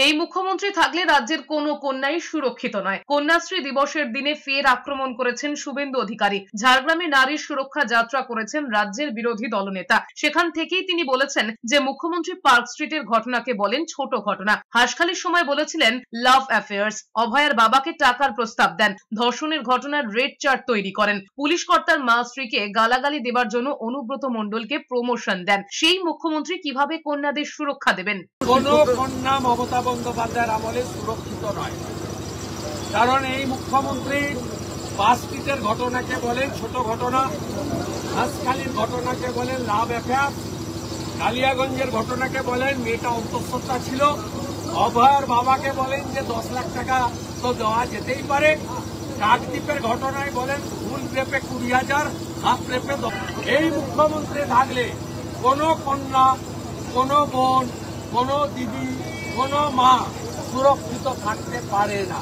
এই মুখ্যমন্ত্রী থাকলে রাজ্যের কোনো কন্যাই সুরক্ষিত নয়। কন্যাশ্রী দিবসের দিনে ফের আক্রমণ করেছেন শুভেন্দু অধিকারী। ঝাড়গ্রামে নারীর সুরক্ষা যাত্রা করেছেন রাজ্যের বিরোধী দলনেতা। সেখান থেকেই তিনি বলেছেন যে মুখ্যমন্ত্রী পার্ক স্ট্রিটের ঘটনাকে বলেন ছোট ঘটনা। হাসখালির সময় বলেছিলেন লাভ অ্যাফেয়ার্স। অভয়ার বাবাকে টাকার প্রস্তাব দেন, ধর্ষণের ঘটনার রেড চার্ট তৈরি করেন, পুলিশ কর্তার মা স্ত্রীকে গালাগালি দেবার জন্য অনুব্রত মণ্ডলকে প্রমোশন দেন। সেই মুখ্যমন্ত্রী কিভাবে কন্যাদের সুরক্ষা দেবেন? কোন কন্যা মমতা বন্দ্যোপাধ্যায়ের আমলে সুরক্ষিত নয়। কারণ এই মুখ্যমন্ত্রী পার্ক স্ট্রিটের ঘটনাকে বলেন ছোট ঘটনা, হাসখালির ঘটনাকে বলেন লাভ অ্যাফেয়ার, কালিয়াগঞ্জের ঘটনাকে বলেন মেয়েটা অন্তঃসত্ত্বা ছিল, অভয়ার বাবাকে বলেন যে 10 লাখ টাকা তো দেওয়া যেতেই পারে, কাকদ্বীপের ঘটনায় বলেন ফুল রেপে 20,000, হাফ রেপে 10। এই মুখ্যমন্ত্রী থাকলে কোনো কন্যা, কোনো বোন, কোনো দিদি, কোনো মা সুরক্ষিত থাকতে পারে না।